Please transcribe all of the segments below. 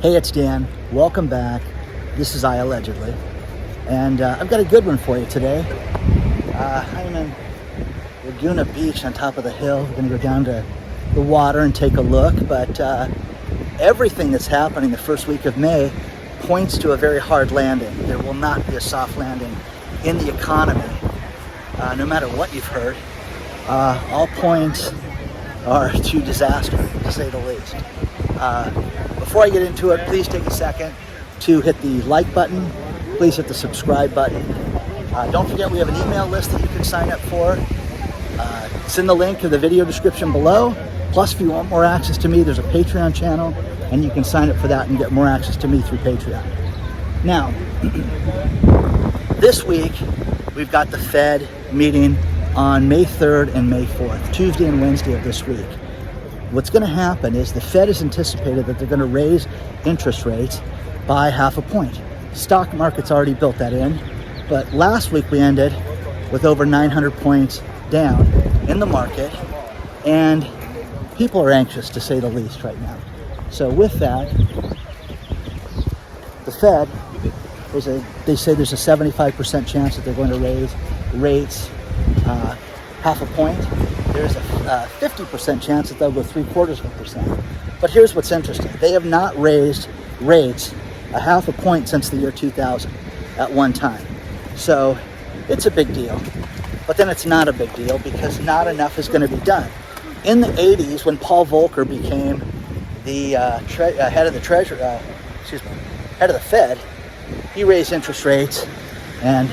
Hey, it's Dan. Welcome back. This is IAllegedly. And I've got a good one for you today. I'm in Laguna Beach on top of the hill. We're going to go down to the water and take a look. But everything that's happening the first week of May points to a very hard landing. There will not be a soft landing in the economy, no matter what you've heard. All points are to disaster, to say the least. Before I get into it, please take a second to hit the like button. Please hit the subscribe button. Don't forget we have an email list that you can sign up for. It's in the link in the video description below. Plus, if you want more access to me, there's a Patreon channel, and you can sign up for that and get more access to me through Patreon. Now, this week, we've got the Fed meeting on May 3rd and May 4th, Tuesday and Wednesday of this week. What's going to happen is the Fed has anticipated that they're going to raise interest rates by 0.5 point. Stock market's already built that in, but last week we ended with over 900 points down in the market, and people are anxious, to say the least, right now. So with that, the Fed, they say there's a 75% chance that they're going to raise rates 0.5 point. There's a 50% chance that they'll go 0.75%. But here's what's interesting. They have not raised rates 0.5 point since the year 2000 at one time. So it's a big deal. But then it's not a big deal because not enough is going to be done. In the 80s, when Paul Volcker became the head of the head of the Fed, he raised interest rates and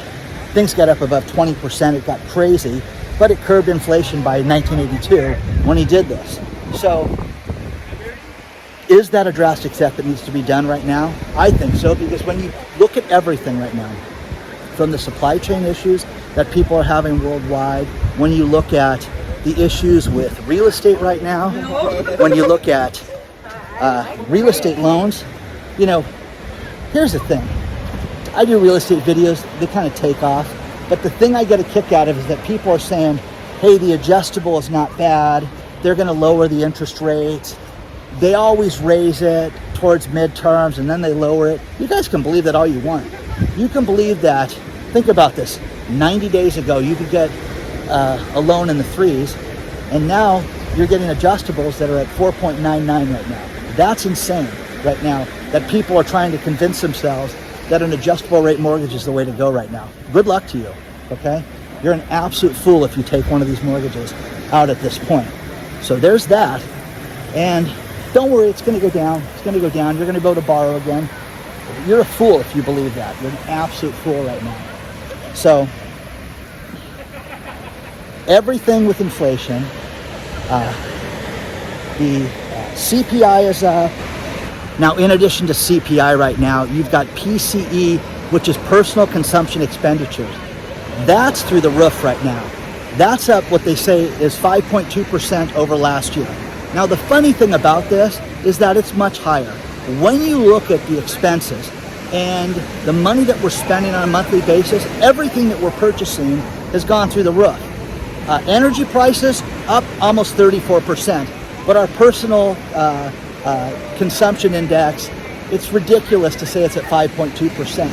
things got up above 20%. It got crazy. But it curbed inflation by 1982 when he did this. So, is that a drastic step that needs to be done right now? I think so, because when you look at everything right now, from the supply chain issues that people are having worldwide, when you look at the issues with real estate right now, when you look at real estate loans, here's the thing. I do real estate videos, they kind of take off. But the thing I get a kick out of is that people are saying, hey, the adjustable is not bad. They're going to lower the interest rate. They always raise it towards midterms and then they lower it. You guys can believe that all you want. You can believe that. Think about this. 90 days ago, you could get a loan in the 3s, and now you're getting adjustables that are at 4.99 right now. That's insane right now, that people are trying to convince themselves that an adjustable rate mortgage is the way to go right now. Good luck to you, okay? You're an absolute fool if you take one of these mortgages out at this point. So there's that. And don't worry, it's going to go down. It's going to go down. You're going to be able to borrow again. You're a fool if you believe that. You're an absolute fool right now. So everything with inflation, the CPI is up. Now, in addition to CPI right now, you've got PCE, which is personal consumption expenditures. That's through the roof right now. That's up, what they say is 5.2% over last year. Now, the funny thing about this is that it's much higher. When you look at the expenses and the money that we're spending on a monthly basis, everything that we're purchasing has gone through the roof. Energy prices up almost 34%, but our personal consumption index, it's ridiculous to say it's at 5.2%.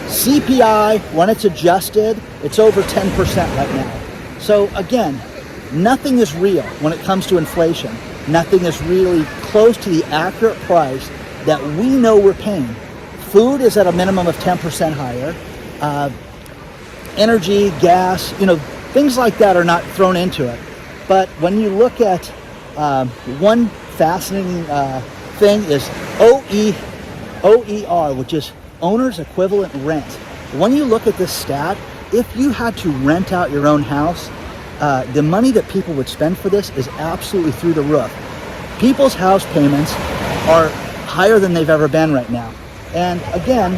CPI, when it's adjusted, it's over 10% right now. So again, nothing is real when it comes to inflation. Nothing is really close to the accurate price that we know we're paying. Food is at a minimum of 10% higher. Energy, gas, things like that are not thrown into it. But when you look at one fascinating thing is OER, which is owner's equivalent rent. When you look at this stat, if you had to rent out your own house, the money that people would spend for this is absolutely through the roof. People's house payments are higher than they've ever been right now. And again,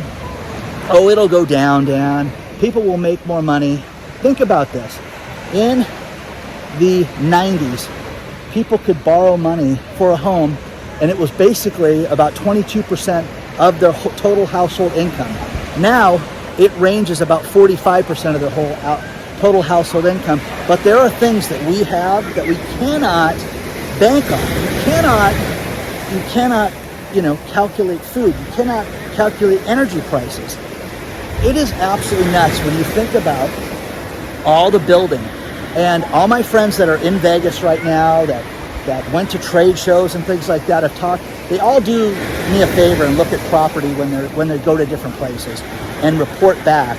it'll go down. People will make more money. Think about this. In the 90s, people could borrow money for a home, and it was basically about 22% of their total household income. Now, it ranges about 45% of their whole total household income. But there are things that we have that we cannot bank on. You cannot calculate food. You cannot calculate energy prices. It is absolutely nuts when you think about all the building. And all my friends that are in Vegas right now, that went to trade shows and things like that, have talked. They all do me a favor and look at property when they go to different places and report back.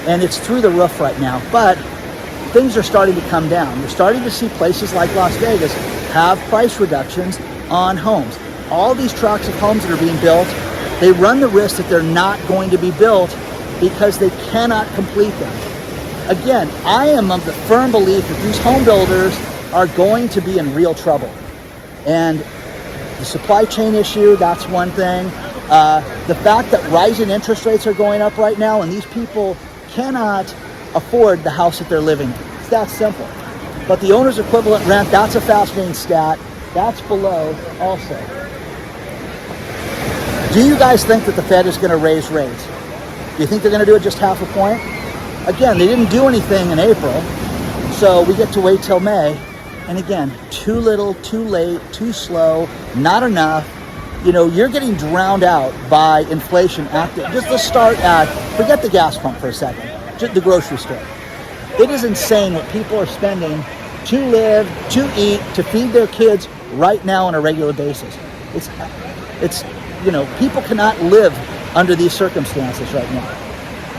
And it's through the roof right now. But things are starting to come down. You're starting to see places like Las Vegas have price reductions on homes. All these tracts of homes that are being built, they run the risk that they're not going to be built because they cannot complete them. Again, I am of the firm belief that these home builders are going to be in real trouble. And the supply chain issue, that's one thing. The fact that rising interest rates are going up right now and these people cannot afford the house that they're living in. It's that simple. But the owner's equivalent rent, that's a fascinating stat. That's below also. Do you guys think that the Fed is going to raise rates? Do you think they're going to do it just half a point? Again, they didn't do anything in April, so we get to wait till May. And again, too little, too late, too slow, not enough. You're getting drowned out by inflation just to start at, forget the gas pump for a second, just the grocery store. It is insane what people are spending to live, to eat, to feed their kids right now on a regular basis. It's people cannot live under these circumstances right now.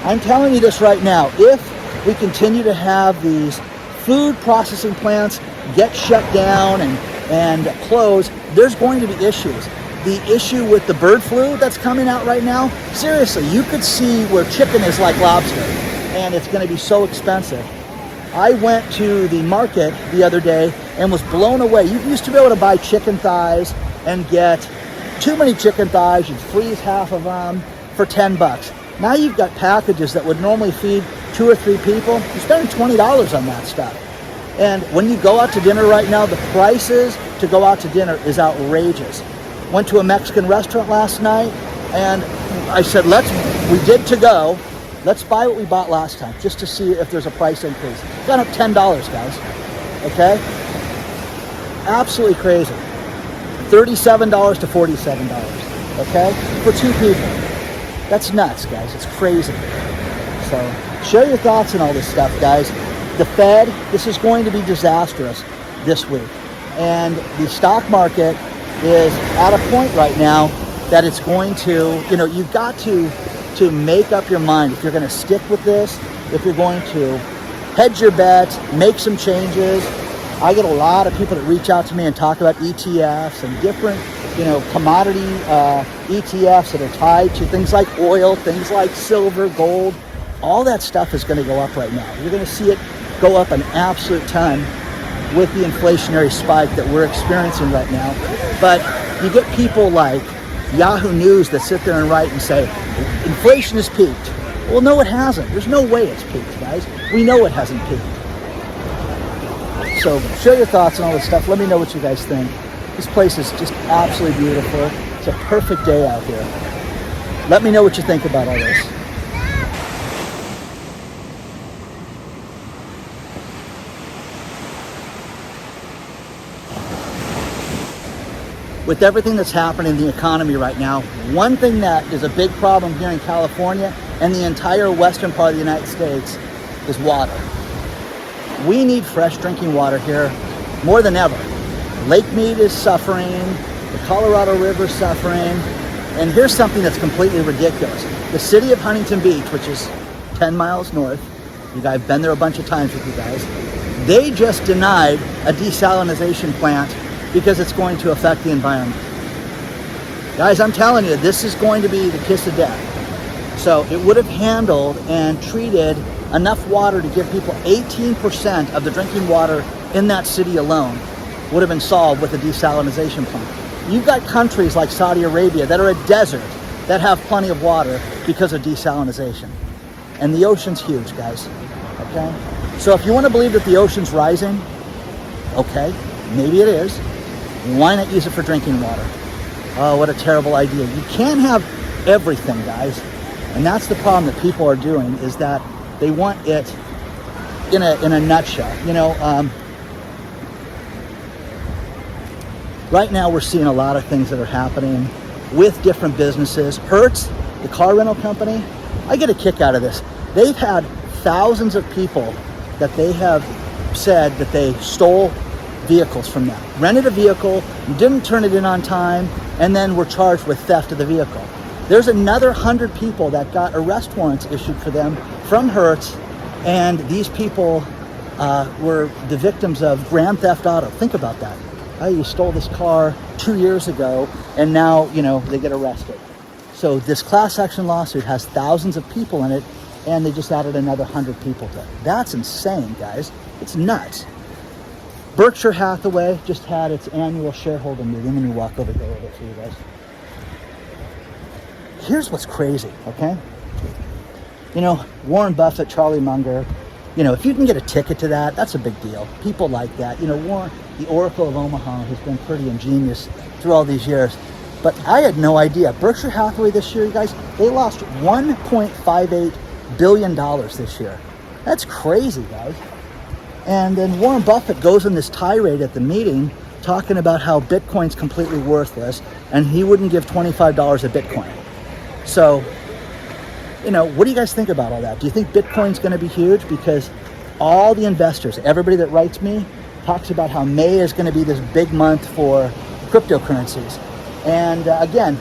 I'm telling you this right now, if we continue to have these food processing plants get shut down and close, there's going to be issues. The issue with the bird flu that's coming out right now, seriously, you could see where chicken is like lobster, and it's going to be so expensive. I went to the market the other day and was blown away. You used to be able to buy chicken thighs and get too many chicken thighs, you'd freeze half of them for $10. Now you've got packages that would normally feed 2 or 3 people. You're spending $20 on that stuff. And when you go out to dinner right now, the prices to go out to dinner is outrageous. Went to a Mexican restaurant last night, and I said, we did to go. Let's buy what we bought last time, just to see if there's a price increase. It's gone up $10, guys. Okay? Absolutely crazy. $37 to $47. Okay? For 2 people. That's nuts, guys. It's crazy. So, share your thoughts on all this stuff, guys. The Fed, this is going to be disastrous this week. And the stock market is at a point right now that it's going to, you've got to make up your mind if you're going to stick with this, if you're going to hedge your bets, make some changes. I get a lot of people that reach out to me and talk about ETFs and different, commodity ETFs that are tied to things like oil, things like silver, gold. All that stuff is going to go up right now. You're going to see it go up an absolute ton with the inflationary spike that we're experiencing right now. But you get people like Yahoo News that sit there and write and say, inflation has peaked. Well, no, it hasn't. There's no way it's peaked, guys. We know it hasn't peaked. So share your thoughts on all this stuff. Let me know what you guys think. This place is just absolutely beautiful. It's a perfect day out here. Let me know what you think about all this. With everything that's happening in the economy right now, one thing that is a big problem here in California and the entire western part of the United States is water. We need fresh drinking water here more than ever. Lake Mead is suffering, the Colorado River is suffering, and here's something that's completely ridiculous. The city of Huntington Beach, which is 10 miles north, I've been there a bunch of times with you guys, they just denied a desalination plant because it's going to affect the environment. Guys, I'm telling you, this is going to be the kiss of death. So it would have handled and treated enough water to give people 18% of the drinking water in that city alone would have been solved with a desalination plant. You've got countries like Saudi Arabia that are a desert that have plenty of water because of desalination. And the ocean's huge, guys. Okay? So if you want to believe that the ocean's rising, okay, maybe it is. Why not use it for drinking water? Oh, what a terrible idea. You can't have everything, guys. And that's the problem that people are doing, is that they want it in a nutshell. Right now we're seeing a lot of things that are happening with different businesses. Hertz, the car rental company, I get a kick out of this. They've had thousands of people that they have said that they stole vehicles from them. Rented a vehicle, didn't turn it in on time, and then were charged with theft of the vehicle. There's another 100 people that got arrest warrants issued for them from Hertz, and these people were the victims of grand theft auto. Think about that. Oh, you stole this car 2 years ago, and now, they get arrested. So this class action lawsuit has thousands of people in it, and they just added another 100 people to it. That's insane, guys. It's nuts. Berkshire Hathaway just had its annual shareholder meeting. Let me walk over there with it for you guys. Here's what's crazy, okay? Warren Buffett, Charlie Munger, if you can get a ticket to that, that's a big deal. People like that. Warren, the Oracle of Omaha, has been pretty ingenious through all these years. But I had no idea. Berkshire Hathaway this year, you guys, they lost $1.58 billion this year. That's crazy, guys. And then Warren Buffett goes on this tirade at the meeting talking about how Bitcoin's completely worthless and he wouldn't give $25 a Bitcoin. So, what do you guys think about all that? Do you think Bitcoin's going to be huge? Because all the investors, everybody that writes me, talks about how May is going to be this big month for cryptocurrencies. And again,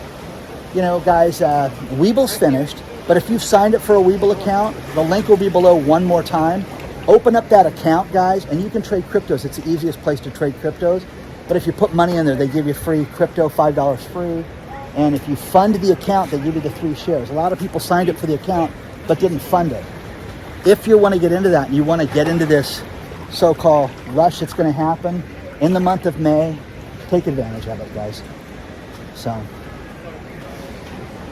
guys, Webull's finished, but if you've signed up for a Webull account, the link will be below one more time. Open up that account, guys, and you can trade cryptos. It's the easiest place to trade cryptos. But if you put money in there, they give you free crypto, $5 free. And if you fund the account, they give you the 3 shares. A lot of people signed up for the account, but didn't fund it. If you want to get into that and you want to get into this so-called rush that's going to happen in the month of May, take advantage of it, guys. So,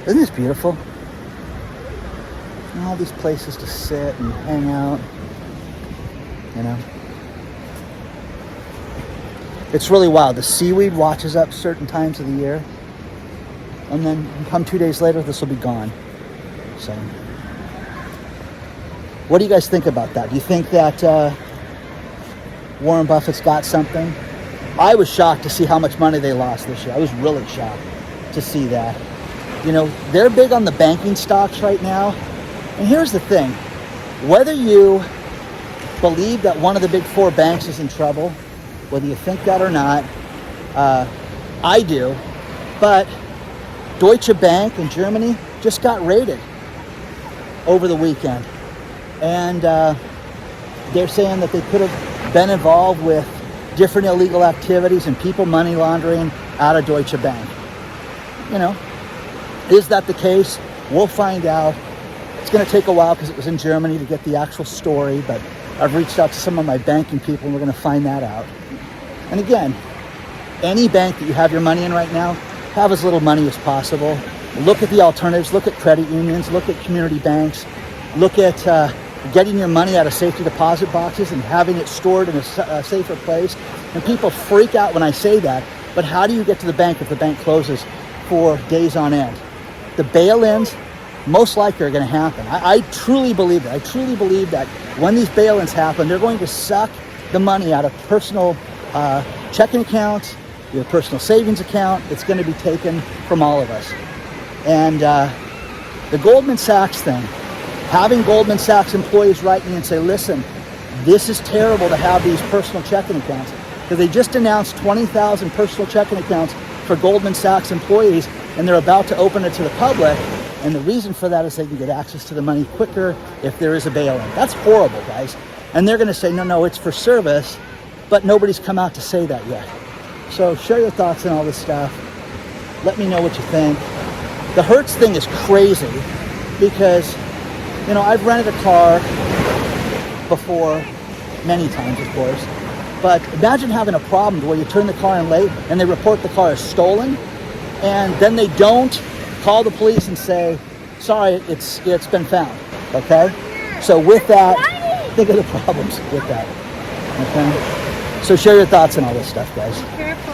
isn't this beautiful? All these places to sit and hang out, It's really wild. The seaweed watches up certain times of the year, and then come 2 days later, this will be gone. So, what do you guys think about that? Do you think that Warren Buffett's got something? I was shocked to see how much money they lost this year. I was really shocked to see that. They're big on the banking stocks right now. And here's the thing. Whether you believe that one of the big 4 banks is in trouble, whether you think that or not, I do. But Deutsche Bank in Germany just got raided over the weekend. And they're saying that they could have been involved with different illegal activities and people money laundering out of Deutsche Bank. Is that the case? We'll find out. It's going to take a while because it was in Germany to get the actual story, but I've reached out to some of my banking people and we're going to find that out. And again, any bank that you have your money in right now, have as little money as possible. Look at the alternatives, look at credit unions, look at community banks, look at getting your money out of safety deposit boxes and having it stored in a safer place. And people freak out when I say that, but how do you get to the bank if the bank closes for days on end? The bail-ins most likely are going to happen. I truly believe that. I truly believe that when these bail-ins happen, they're going to suck the money out of personal checking accounts, your personal savings account. It's going to be taken from all of us. And the Goldman Sachs thing, having Goldman Sachs employees write me and say, listen, this is terrible to have these personal checking accounts. Because they just announced 20,000 personal checking accounts for Goldman Sachs employees, and they're about to open it to the public. And the reason for that is they can get access to the money quicker if there is a bail-in. That's horrible, guys. And they're going to say, no, it's for service, but nobody's come out to say that yet. So share your thoughts on all this stuff. Let me know what you think. The Hertz thing is crazy because, I've rented a car before, many times, of course. But imagine having a problem where you turn the car in late and they report the car is stolen, and then they don't call the police and say, sorry, it's been found, okay? So with that, think of the problems with that, okay? So share your thoughts on all this stuff, guys. Be careful.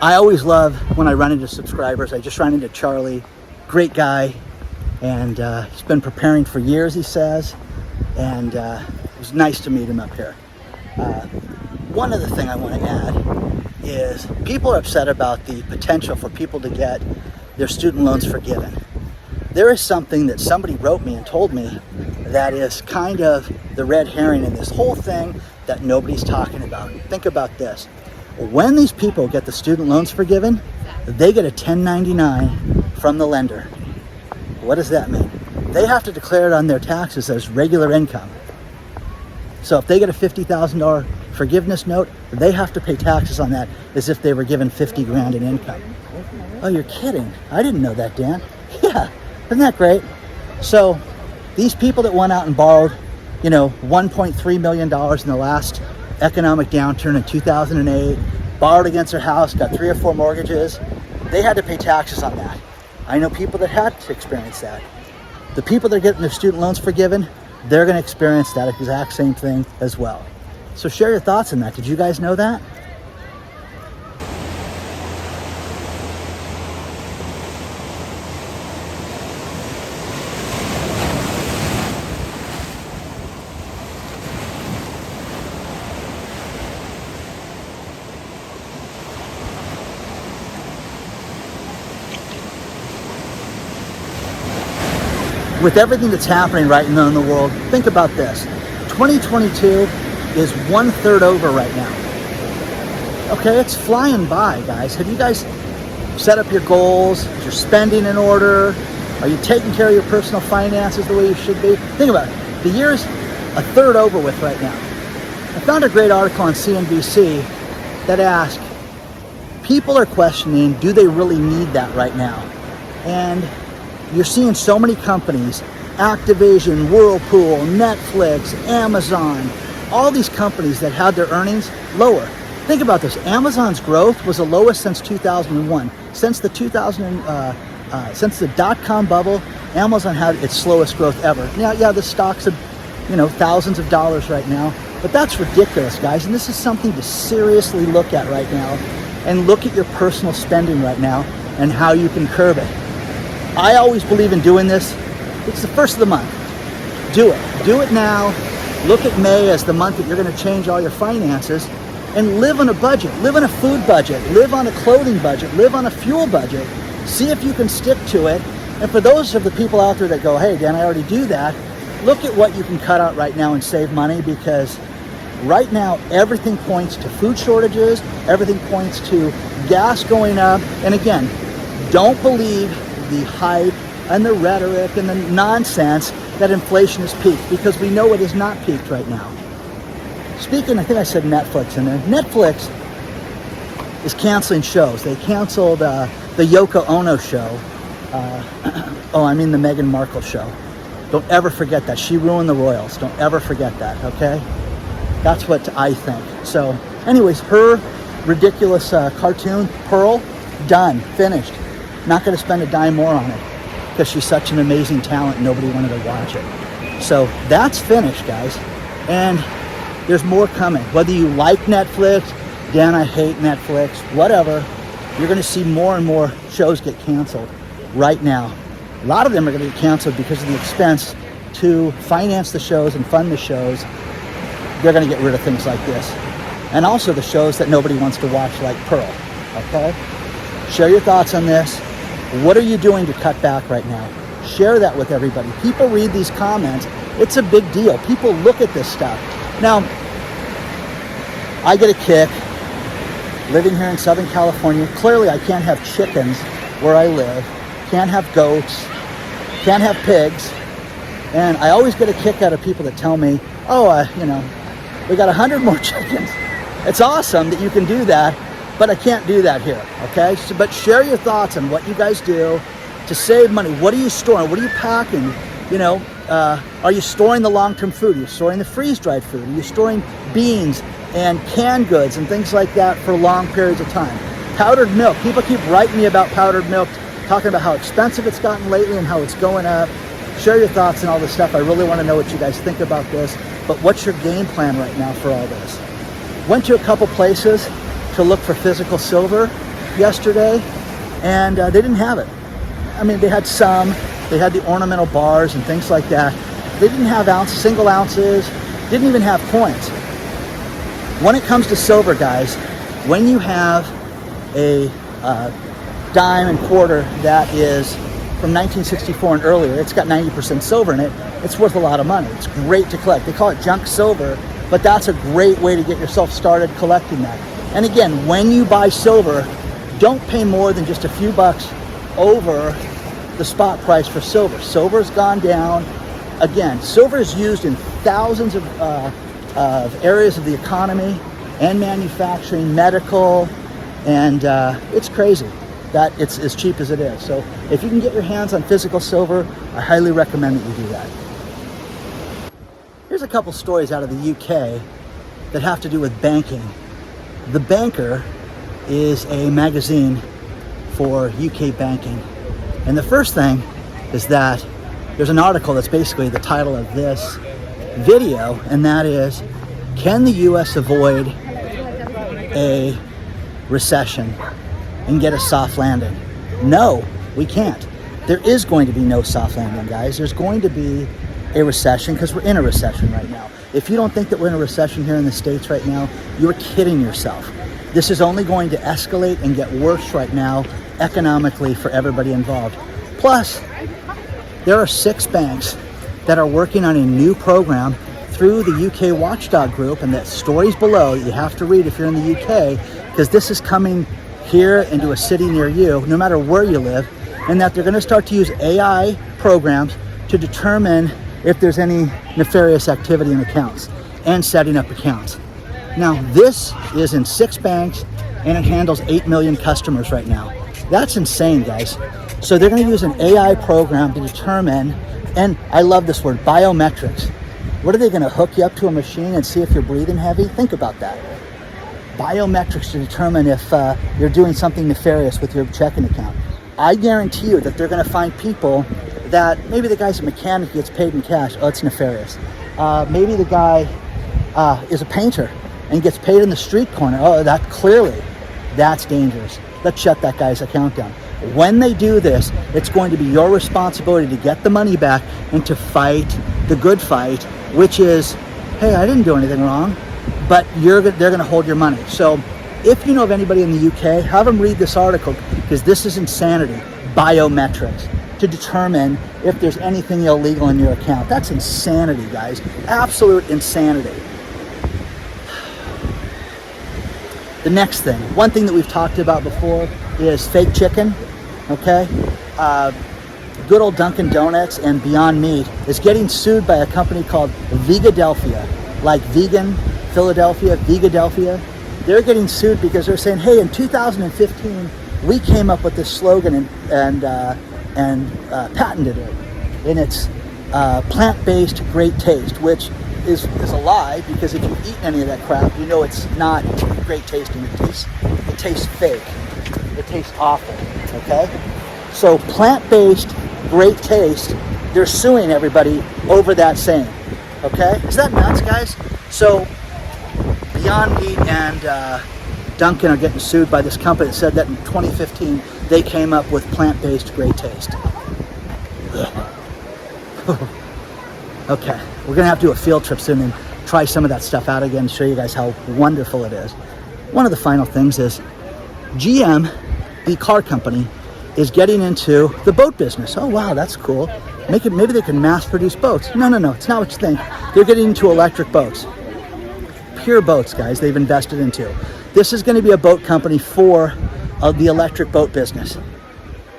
I always love when I run into subscribers. I just ran into Charlie, great guy, and he's been preparing for years, he says, and it was nice to meet him up here. One other thing I want to add is people are upset about the potential for people to get their student loans forgiven. There is something that somebody wrote me and told me that is kind of the red herring in this whole thing that nobody's talking about. Think about this. When these people get the student loans forgiven, they get a 1099 from the lender. What does that mean? They have to declare it on their taxes as regular income. So if they get a $50,000 forgiveness note, they have to pay taxes on that as if they were given 50 grand in income. Oh, you're kidding. I didn't know that, Dan. Yeah, isn't that great? So these people that went out and borrowed, $1.3 million in the last economic downturn in 2008, borrowed against their house, got 3 or 4 mortgages, they had to pay taxes on that. I know people that had to experience that. The people that are getting their student loans forgiven, they're going to experience that exact same thing as well. So share your thoughts on that. Did you guys know that? With everything that's happening right now in the world, think about this. 2022 is 1/3 over right now. Okay, it's flying by, guys. Have you guys set up your goals? Is your spending in order? Are you taking care of your personal finances the way you should be? Think about it. The year's 1/3 over with right now. I found a great article on CNBC that asked, people are questioning, do they really need that right now? And you're seeing so many companies, Activision, Whirlpool, Netflix, Amazon, all these companies that had their earnings lower. Think about this. Amazon's growth was the lowest since 2001. Since the dot-com bubble, Amazon had its slowest growth ever. Yeah, the stock's of, thousands of dollars right now, but that's ridiculous, guys. And this is something to seriously look at right now, and look at your personal spending right now and how you can curb it. I always believe in doing this. It's the first of the month. Do it. Do it now. Look at May as the month that you're going to change all your finances and live on a budget. Live on a food budget. Live on a clothing budget. Live on a fuel budget. See if you can stick to it. And for those of the people out there that go, hey, Dan, I already do that, look at what you can cut out right now and save money, because right now everything points to food shortages. Everything points to gas going up. And again, don't believe the hype and the rhetoric and the nonsense that inflation has peaked, because we know it is not peaked right now. Speaking, I think I said Netflix in there. Netflix is canceling shows. They canceled the Yoko Ono show. The Meghan Markle show. Don't ever forget that. She ruined the royals. Don't ever forget that, okay? That's what I think. So, anyways, her ridiculous cartoon, Pearl, done, finished. Not going to spend a dime more on it, because she's such an amazing talent and nobody wanted to watch it. So that's finished, guys. And there's more coming. Whether you like Netflix, Dan, I hate Netflix, whatever, you're going to see more and more shows get canceled right now. A lot of them are going to get canceled because of the expense to finance the shows and fund the shows. They're going to get rid of things like this. And also the shows that nobody wants to watch, like Pearl, okay? Share your thoughts on this. What are you doing to cut back right now? Share that with everybody. People read these comments. It's a big deal. People look at this stuff. Now, I get a kick living here in Southern California. Clearly, I can't have chickens where I live. Can't have goats. Can't have pigs. And I always get a kick out of people that tell me, we got 100 more chickens. It's awesome that you can do that, but I can't do that here, okay? So, but share your thoughts on what you guys do to save money. What are you storing? What are you packing? Are you storing the long-term food? Are you storing the freeze-dried food? Are you storing beans and canned goods and things like that for long periods of time? Powdered milk. People keep writing me about powdered milk, talking about how expensive it's gotten lately and how it's going up. Share your thoughts and all this stuff. I really want to know what you guys think about this. But what's your game plan right now for all this? Went to a couple places to look for physical silver. yesterday, and they didn't have it. I mean, they had some. They had the ornamental bars and things like that. They didn't have single ounces, didn't even have coins. When it comes to silver, guys, when you have a dime and quarter that is from 1964 and earlier, it's got 90% silver in it, it's worth a lot of money. It's great to collect. They call it junk silver, but that's a great way to get yourself started collecting that. And again, when you buy silver, don't pay more than just a few bucks over the spot price for silver. Silver's gone down. Again, silver is used in thousands of areas of the economy and manufacturing, medical, and it's crazy that it's as cheap as it is. So if you can get your hands on physical silver, I highly recommend that you do that. Here's a couple stories out of the UK that have to do with banking. The Banker is a magazine for UK banking. And the first thing is that there's an article that's basically the title of this video, and that is, can the US avoid a recession and get a soft landing? No, we can't. There is going to be no soft landing, guys. There's going to be a recession because we're in a recession right now. If you don't think that we're in a recession here in the States right now, you're kidding yourself. This is only going to escalate and get worse right now economically for everybody involved. Plus, there are 6 banks that are working on a new program through the UK Watchdog Group, and that story's below that you have to read if you're in the UK, because this is coming here into a city near you, no matter where you live, and that they're going to start to use AI programs to determine if there's any nefarious activity in accounts and setting up accounts. Now, this is in 6 banks, and it handles 8 million customers right now. That's insane, guys. So they're going to use an AI program to determine, and I love this word, biometrics. What are they going to hook you up to a machine and see if you're breathing heavy? Think about that. Biometrics to determine if you're doing something nefarious with your checking account. I guarantee you that they're going to find people that, maybe the guy's a mechanic, gets paid in cash. Oh, it's nefarious. Maybe the guy is a painter and gets paid in the street corner. Oh, that's dangerous. Let's shut that guy's account down. When they do this, it's going to be your responsibility to get the money back and to fight the good fight, which is, hey, I didn't do anything wrong, but they're going to hold your money. So if you know of anybody in the UK, have them read this article, because this is insanity. Biometrics to determine if there's anything illegal in your account. That's insanity, guys. Absolute insanity. The next thing, one thing that we've talked about before is fake chicken, okay? Good old Dunkin' Donuts and Beyond Meat is getting sued by a company called Vegadelphia, like vegan, Philadelphia, Vegadelphia. They're getting sued because they're saying, hey, in 2015, we came up with this slogan and patented it. And it's plant-based great taste, which is a lie, because if you've eaten any of that crap, you know it's not great tasting. It tastes fake. It tastes awful, okay? So plant-based great taste, they're suing everybody over that saying, okay? Is that nuts, guys? So Beyond Meat and Dunkin' are getting sued by this company that said that in 2015 they came up with plant-based great taste. Okay, we're gonna have to do a field trip soon and try some of that stuff out again, show you guys how wonderful it is. One of the final things is GM, the car company, is getting into the boat business. Oh wow, that's cool. Maybe they can mass produce boats. No, it's not what you think. They're getting into electric boats. Pure boats, guys, they've invested into. This is going to be a boat company for the electric boat business.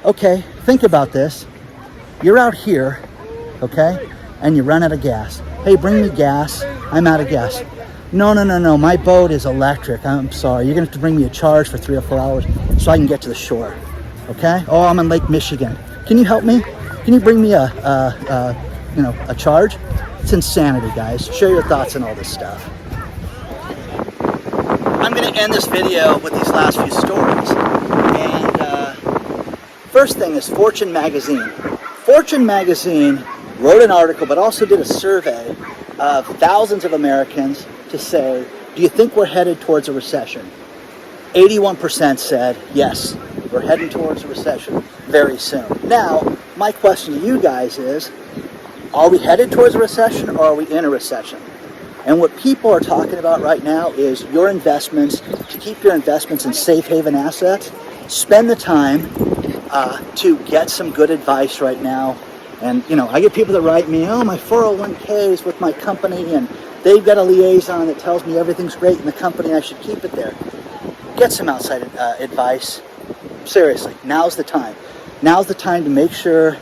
Okay, think about this. You're out here, okay, and you run out of gas. Hey, bring me gas. I'm out of gas. No, my boat is electric. I'm sorry. You're going to have to bring me a charge for 3 or 4 hours so I can get to the shore. Okay? Oh, I'm in Lake Michigan. Can you help me? Can you bring me a charge? It's insanity, guys. Share your thoughts on all this stuff. I'm going to end this video with these last few stories. And first thing is Fortune magazine. Fortune magazine wrote an article, but also did a survey of thousands of Americans to say, do you think we're headed towards a recession? 81% said, yes, we're heading towards a recession very soon. Now, my question to you guys is, are we headed towards a recession or are we in a recession? And what people are talking about right now is your investments, to keep your investments in safe haven assets, spend the time to get some good advice right now. And, you know, I get people that write me, oh, my 401k is with my company and they've got a liaison that tells me everything's great in the company, I should keep it there. Get some outside advice. Seriously, now's the time. Now's the time to make sure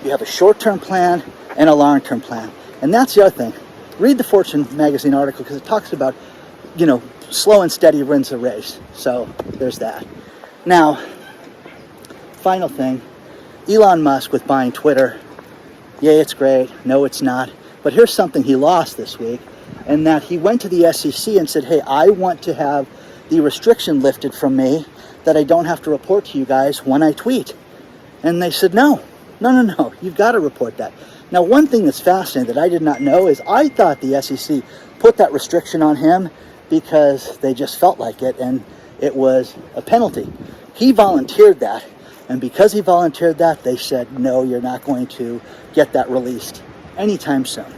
you have a short-term plan and a long-term plan. And that's the other thing. Read the Fortune magazine article because it talks about, you know, slow and steady wins the race. So there's that. Now, final thing, Elon Musk with buying Twitter. Yay, it's great. No, it's not. But here's something he lost this week, and that he went to the SEC and said, hey, I want to have the restriction lifted from me that I don't have to report to you guys when I tweet. And they said, no, you've got to report that. Now, one thing that's fascinating that I did not know is I thought the SEC put that restriction on him because they just felt like it and it was a penalty. He volunteered that, and because he volunteered that, they said, no, you're not going to get that released anytime soon.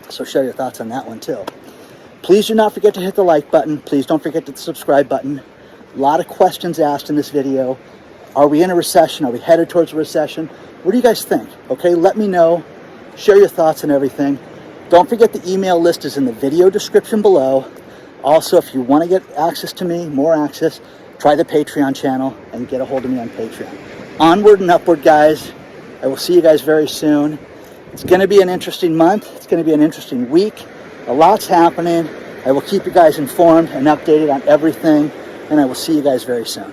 So share your thoughts on that one too. Please do not forget to hit the like button. Please don't forget to hit the subscribe button. A lot of questions asked in this video. Are we in a recession? Are we headed towards a recession? What do you guys think? Okay, let me know. Share your thoughts and everything. Don't forget the email list is in the video description below. Also, if you want to get access to me, more access, try the Patreon channel and get a hold of me on Patreon. Onward and upward, guys. I will see you guys very soon. It's going to be an interesting month. It's going to be an interesting week. A lot's happening. I will keep you guys informed and updated on everything, and I will see you guys very soon.